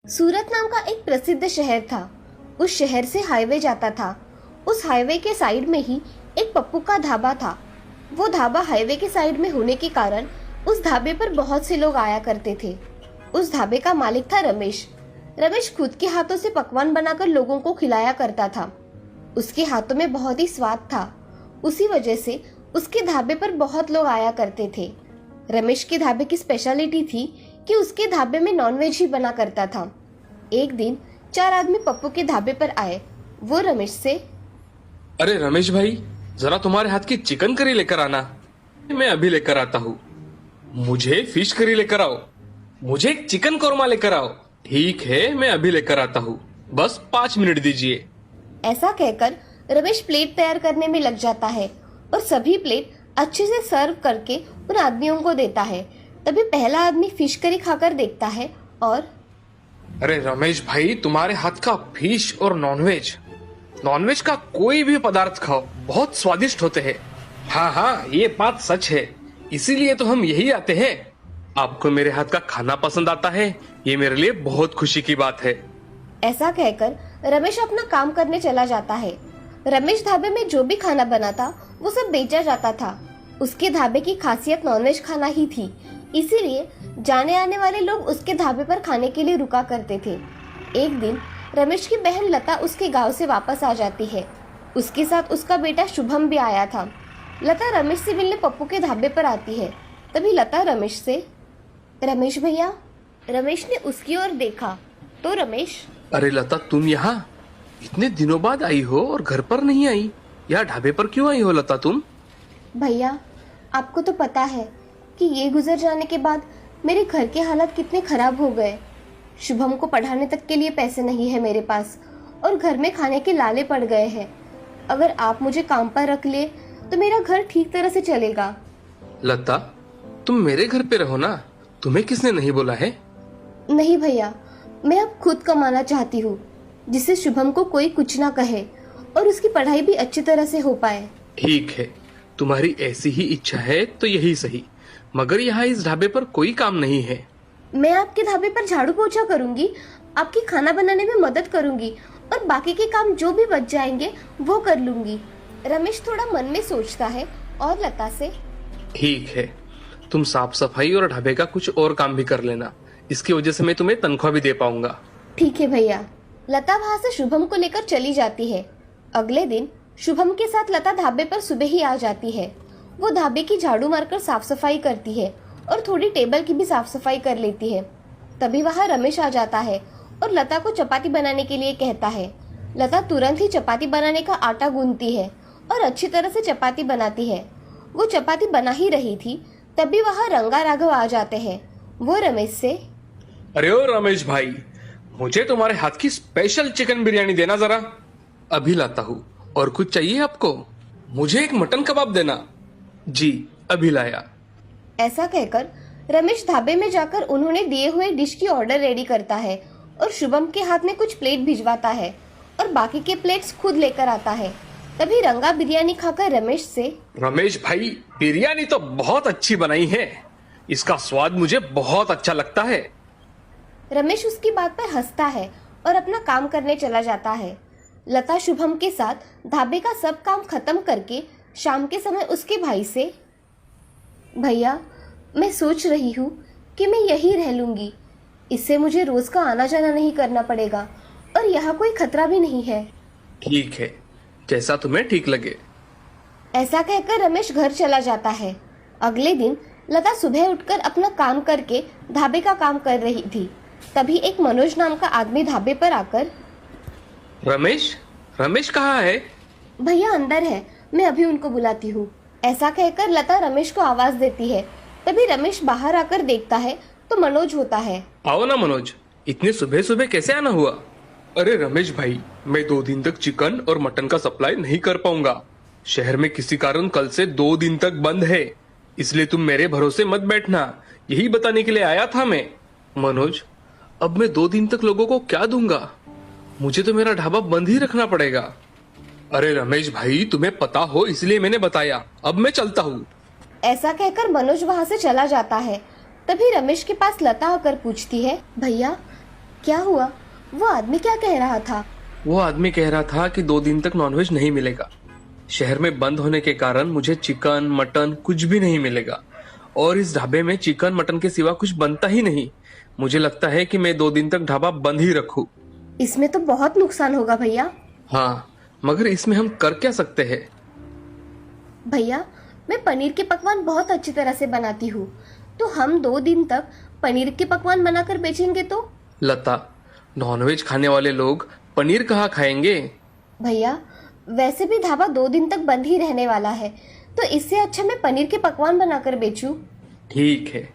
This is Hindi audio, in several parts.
सूरत नाम का एक प्रसिद्ध शहर था। उस शहर से हाईवे जाता था। उस हाईवे के साइड में ही एक पप्पू का ढाबा था। वो ढाबा हाईवे के साइड में होने के कारण उस ढाबे पर बहुत से लोग आया करते थे। उस ढाबे का मालिक था रमेश। रमेश खुद के हाथों से पकवान बनाकर लोगों को खिलाया करता था। उसके हाथों में बहुत ही स्वाद था। उसी वजह से उसके ढाबे पर बहुत लोग आया करते थे। रमेश के ढाबे की स्पेशलिटी थी कि उसके ढाबे में नॉनवेज ही बना करता था। एक दिन 4 आदमी पप्पू के ढाबे पर आए। वो रमेश से, अरे रमेश भाई, जरा तुम्हारे हाथ की चिकन करी लेकर आना। मैं अभी लेकर आता हूँ। मुझे फिश करी लेकर आओ। मुझे एक चिकन कोरमा लेकर आओ। ठीक है, मैं अभी लेकर आता हूँ, बस 5 मिनट दीजिए। ऐसा कहकर रमेश प्लेट तैयार करने में लग जाता है और सभी प्लेट अच्छे से सर्व करके उन आदमियों को देता है। तभी पहला आदमी फिश करी खाकर देखता है और, अरे रमेश भाई, तुम्हारे हाथ का फिश और नॉनवेज का कोई भी पदार्थ खाओ, बहुत स्वादिष्ट होते हैं। हाँ हाँ, ये बात सच है, इसीलिए तो हम यही आते हैं। आपको मेरे हाथ का खाना पसंद आता है, ये मेरे लिए बहुत खुशी की बात है। ऐसा कहकर रमेश अपना काम करने चला जाता है। रमेश ढाबे में जो भी खाना बना था वो सब बेचा जाता था। उसके ढाबे की खासियत नॉनवेज खाना ही थी, इसीलिए जाने आने वाले लोग उसके ढाबे पर खाने के लिए रुका करते थे। एक दिन रमेश की बहन लता उसके गांव से वापस आ जाती है। उसके साथ उसका बेटा शुभम भी आया था। लता रमेश से मिलने पप्पू के ढाबे पर आती है। तभी लता रमेश से, रमेश भैया। रमेश ने उसकी ओर देखा तो रमेश, अरे लता, तुम यहाँ इतने दिनों बाद आई हो और घर पर नहीं आई। यहाँ ढाबे पर क्यों आई हो लता तुम? भैया, आपको तो पता है कि ये गुजर जाने के बाद मेरे घर के हालात कितने खराब हो गए। शुभम को पढ़ाने तक के लिए पैसे नहीं है मेरे पास और घर में खाने के लाले पड़ गए हैं। अगर आप मुझे काम पर रख ले तो मेरा घर ठीक तरह से चलेगा। लता, तुम मेरे घर पे रहो ना, तुम्हें किसने नहीं बोला है? नहीं भैया, मैं अब खुद कमाना चाहती हूँ, जिससे शुभम को कोई कुछ ना कहे और उसकी पढ़ाई भी अच्छी तरह से हो पाए। ठीक है, तुम्हारी ऐसी ही इच्छा है तो यही सही, मगर यहाँ इस ढाबे पर कोई काम नहीं है। मैं आपके ढाबे पर झाड़ू पोछा करूंगी, आपकी खाना बनाने में मदद करूंगी और बाकी के काम जो भी बच जाएंगे वो कर लूंगी। रमेश थोड़ा मन में सोचता है और लता से, ठीक है, तुम साफ सफाई और ढाबे का कुछ और काम भी कर लेना, इसकी वजह से मैं तुम्हें तनख्वाह भी दे पाऊंगा। ठीक है भैया। लता वहाँ से शुभम को लेकर चली जाती है। अगले दिन शुभम के साथ लता ढाबे पर सुबह ही आ जाती है। वो ढाबे की झाड़ू मारकर साफ सफाई करती है और थोड़ी टेबल की भी साफ सफाई कर लेती है। तभी वहाँ रमेश आ जाता है और लता को चपाती बनाने के लिए कहता है। लता तुरंत ही चपाती बनाने का आटा गूंथती है और अच्छी तरह से चपाती बनाती है। वो चपाती बना ही रही थी, तभी वहाँ रंगा राघव आ जाते हैं। वो रमेश से, अरे ओ रमेश भाई, मुझे तुम्हारे हाथ की स्पेशल चिकन बिरयानी देना जरा। अभी लाता हूँ। और कुछ चाहिए आपको? मुझे एक मटन कबाब देना। जी, अभी लाया। ऐसा कहकर रमेश ढाबे में जाकर उन्होंने दिए हुए डिश की ऑर्डर रेडी करता है और शुभम के हाथ में कुछ प्लेट भिजवाता है और बाकी के प्लेट्स खुद लेकर आता है। तभी रंगा बिरयानी खाकर रमेश से, रमेश भाई, बिरयानी तो बहुत अच्छी बनाई है, इसका स्वाद मुझे बहुत अच्छा लगता है। रमेश उसकी बात पर हंसता है और अपना काम करने चला जाता है। लता शुभम के साथ ढाबे का सब काम खत्म करके शाम के समय उसके भाई से, भैया, मैं सोच रही हूँ कि मैं यहीं रह लूंगी। इससे मुझे रोज का आना जाना नहीं करना पड़ेगा और यहाँ कोई खतरा भी नहीं है। ठीक है, जैसा तुम्हें ठीक लगे। ऐसा कहकर रमेश घर चला जाता है। अगले दिन लता सुबह उठकर अपना काम करके ढाबे का काम कर रही थी। तभी एक मनोज नाम का आदमी ढाबे पर आकर, रमेश कहाँ है? भैया अंदर है, मैं अभी उनको बुलाती हूँ। ऐसा कहकर लता रमेश को आवाज देती है। तभी रमेश बाहर आकर देखता है तो मनोज होता है। आओ ना मनोज, इतने सुबह सुबह कैसे आना हुआ? अरे रमेश भाई, मैं 2 दिन तक चिकन और मटन का सप्लाई नहीं कर पाऊंगा। शहर में किसी कारण कल से 2 दिन तक बंद है, इसलिए तुम मेरे भरोसे मत बैठना, यही बताने के लिए आया था मैं। मनोज, अब मैं 2 दिन तक लोगों को क्या दूंगा? मुझे तो मेरा ढाबा बंद ही रखना पड़ेगा। अरे रमेश भाई, तुम्हें पता हो इसलिए मैंने बताया, अब मैं चलता हूँ। ऐसा कहकर मनोज वहाँ से चला जाता है। तभी रमेश के पास लता आकर पूछती है, भैया, क्या हुआ? वो आदमी क्या कह रहा था? वो आदमी कह रहा था कि 2 दिन तक नॉनवेज नहीं मिलेगा। शहर में बंद होने के कारण मुझे चिकन मटन कुछ भी नहीं मिलेगा और इस ढाबे में चिकन मटन के सिवा कुछ बनता ही नहीं। मुझे लगता है कि मैं 2 दिन तक ढाबा बंद ही रखूं। इसमें तो बहुत नुकसान होगा भैया। हाँ, मगर इसमें हम कर क्या सकते हैं? भैया, मैं पनीर के पकवान बहुत अच्छी तरह से बनाती हूँ, तो हम 2 दिन तक पनीर के पकवान बनाकर बेचेंगे तो? लता, नॉनवेज खाने वाले लोग पनीर कहाँ खाएंगे? भैया, वैसे भी ढाबा 2 दिन तक बंद ही रहने वाला है, तो इससे अच्छा मैं पनीर के पकवान बनाकर बेचूं। ठीक है,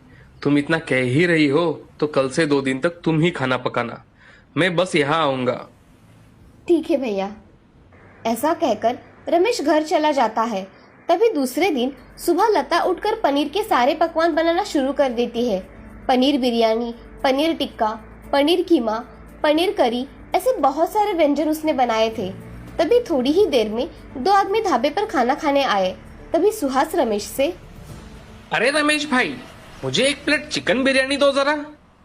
तुम इतना कह ही रही हो तो कल से 2 दिन तक तुम ही खाना पकाना। मैं बस यहाँ आऊंगा। ठीक है भैया। ऐसा कहकर रमेश घर चला जाता है। तभी दूसरे दिन सुबह लता उठकर पनीर के सारे पकवान बनाना शुरू कर देती है। पनीर बिरयानी, पनीर टिक्का, पनीर कीमा, पनीर करी, ऐसे बहुत सारे व्यंजन उसने बनाए थे। तभी थोड़ी ही देर में 2 आदमी ढाबे पर खाना खाने आए। तभी सुहास रमेश से, अरे रमेश भाई, मुझे 1 प्लेट चिकन बिरयानी दो जरा।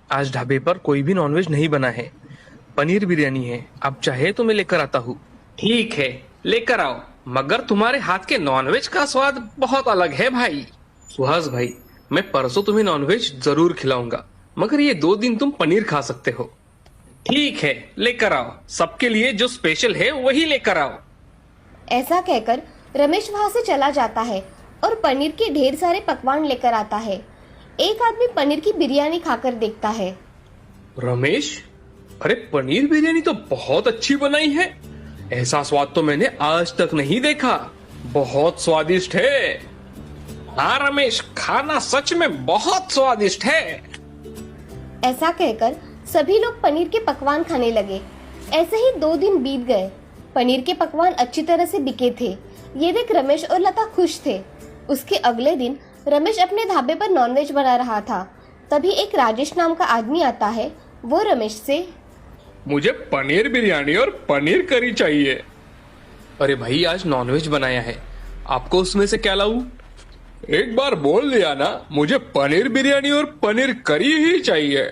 आज ढाबे पर कोई भी नॉनवेज नहीं बना है, पनीर बिरयानी है। आप चाहे तो मैं लेकर आता हूँ। ठीक है, लेकर आओ, मगर तुम्हारे हाथ के नॉनवेज का स्वाद बहुत अलग है भाई। सुहास भाई, मैं परसों तुम्हें नॉनवेज जरूर खिलाऊंगा, मगर ये 2 दिन तुम पनीर खा सकते हो। ठीक है, लेकर आओ, सबके लिए जो स्पेशल है वही लेकर आओ। ऐसा कहकर रमेश वहां से चला जाता है और पनीर के ढेर सारे पकवान लेकर आता है। एक आदमी पनीर की बिरयानी खाकर देखता है। रमेश, अरे पनीर बिरयानी तो बहुत अच्छी बनाई है। ऐसा स्वाद तो मैंने आज तक नहीं देखा। बहुत स्वादिष्ट है। हाँ रमेश, खाना सच में बहुत स्वादिष्ट है। ऐसा कहकर सभी लोग पनीर के पकवान खाने लगे। ऐसे ही 2 दिन बीत गए। पनीर के पकवान अच्छी तरह से बिके थे। ये देख रमेश और लता खुश थे। उसके अगले दिन रमेश अपने ढाबे पर नॉनवेज बना रहा था। तभी एक राजेश नाम का आदमी आता है। वो रमेश से, मुझे पनीर बिरयानी और पनीर करी चाहिए। अरे भाई, आज नॉनवेज बनाया है, आपको उसमें से क्या लाऊं? एक बार बोल दिया ना, मुझे पनीर बिरयानी और पनीर करी ही चाहिए।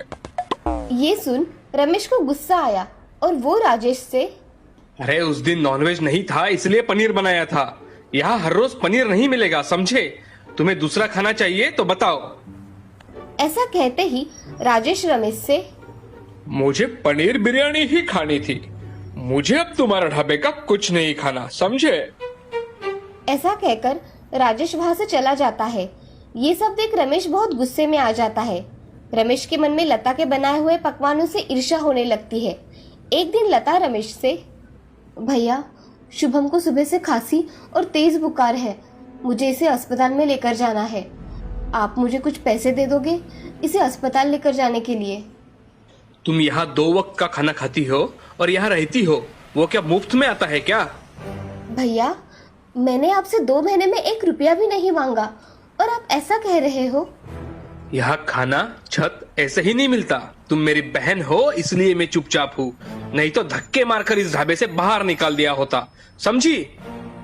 ये सुन रमेश को गुस्सा आया और वो राजेश से, अरे उस दिन नॉनवेज नहीं था इसलिए पनीर बनाया था। यहाँ हर रोज पनीर नहीं मिलेगा, समझे? तुम्हें दूसरा खाना चाहिए तो बताओ। ऐसा कहते ही राजेश रमेश से, मुझे पनीर बिरयानी ही खानी थी। मुझे अब तुम्हारा ढाबे का कुछ नहीं खाना, समझे? ऐसा कहकर राजेश वहां से चला जाता है। ये सब देख रमेश बहुत गुस्से में आ जाता है। रमेश के मन में लता के बनाए हुए पकवानों से ईर्ष्या होने लगती है। एक दिन लता रमेश से, भैया, शुभम को सुबह से खांसी और तेज बुखार है। मुझे इसे अस्पताल में लेकर जाना है। आप मुझे कुछ पैसे दे दोगे इसे अस्पताल लेकर जाने के लिए? तुम यहाँ 2 वक्त का खाना खाती हो और यहाँ रहती हो, वो क्या मुफ्त में आता है क्या? भैया, मैंने आपसे 2 महीने में 1 रुपया भी नहीं मांगा और आप ऐसा कह रहे हो? यहाँ खाना छत ऐसे ही नहीं मिलता। तुम मेरी बहन हो इसलिए मैं चुपचाप हूँ, नहीं तो धक्के मारकर इस ढाबे से बाहर निकाल दिया होता, समझी?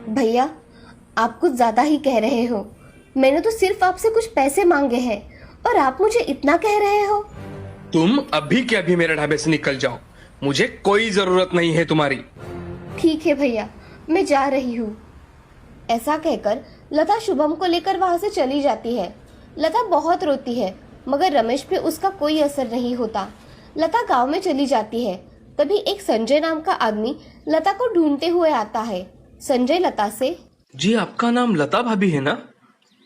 भैया, आप कुछ ज्यादा ही कह रहे हो। मैंने तो सिर्फ आपसे कुछ पैसे मांगे हैं और आप मुझे इतना कह रहे हो। तुम अभी के अभी मेरे ढाबे से निकल जाओ, मुझे कोई जरूरत नहीं है तुम्हारी। ठीक है भैया, मैं जा रही हूँ। ऐसा कहकर लता शुभम को लेकर वहां से चली जाती है। लता बहुत रोती है, मगर रमेश पे उसका कोई असर नहीं होता। लता गांव में चली जाती है। तभी एक संजय नाम का आदमी लता को ढूंढते हुए आता है। संजय लता से, जी आपका नाम लता भाभी है ना?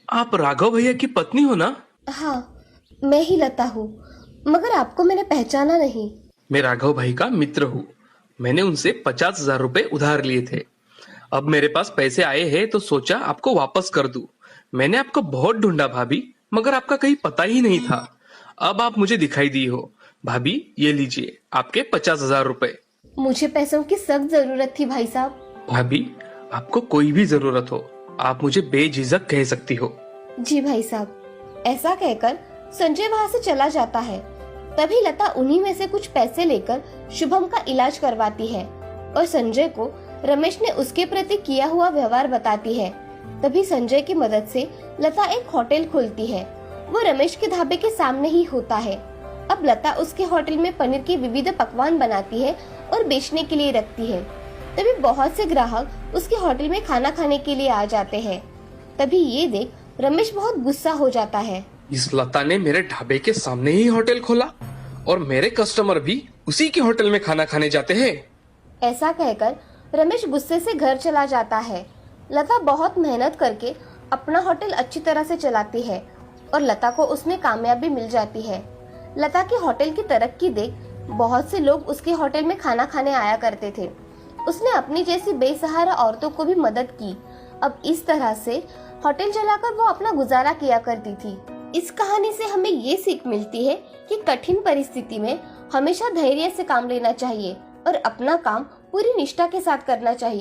आप राघव भैया की पत्नी हो ना? हाँ, मैं ही लता हूँ, मगर आपको मैंने पहचाना नहीं। मैं राघव भाई का मित्र हूँ। मैंने उनसे 50,000 रुपए उधार लिए थे। अब मेरे पास पैसे आए हैं तो सोचा आपको वापस कर दूं। मैंने आपको बहुत ढूंढा भाभी, मगर आपका कहीं पता ही नहीं था। अब आप मुझे दिखाई दी हो। भाभी, ये लीजिए आपके 50,000 रुपए। मुझे पैसों की सख्त जरूरत थी भाई साहब। भाभी, आपको कोई भी जरूरत हो आप मुझे बेझिझक कह सकती हो। जी भाई साहब। ऐसा कहकर संजय वहां से चला जाता है। तभी लता उन्हीं में से कुछ पैसे लेकर शुभम का इलाज करवाती है और संजय को रमेश ने उसके प्रति किया हुआ व्यवहार बताती है। तभी संजय की मदद से लता एक होटल खोलती है। वो रमेश के ढाबे के सामने ही होता है। अब लता उसके होटल में पनीर के विविध पकवान बनाती है और बेचने के लिए रखती है। तभी बहुत से ग्राहक उसके होटल में खाना खाने के लिए आ जाते हैं। तभी ये देख रमेश बहुत गुस्सा हो जाता है। इस लता ने मेरे ढाबे के सामने ही होटल खोला और मेरे कस्टमर भी उसी के होटल में खाना खाने जाते हैं। ऐसा कहकर रमेश गुस्से से घर चला जाता है। लता बहुत मेहनत करके अपना होटल अच्छी तरह से चलाती है और लता को उसमें कामयाबी मिल जाती है। लता के होटल की तरक्की देख बहुत से लोग उसके होटल में खाना खाने आया करते थे। उसने अपनी जैसी बेसहारा औरतों को भी मदद की। अब इस तरह से होटल चलाकर वो अपना गुजारा किया करती थी। इस कहानी से हमें ये सीख मिलती है कि कठिन परिस्थिति में हमेशा धैर्य से काम लेना चाहिए और अपना काम पूरी निष्ठा के साथ करना चाहिए।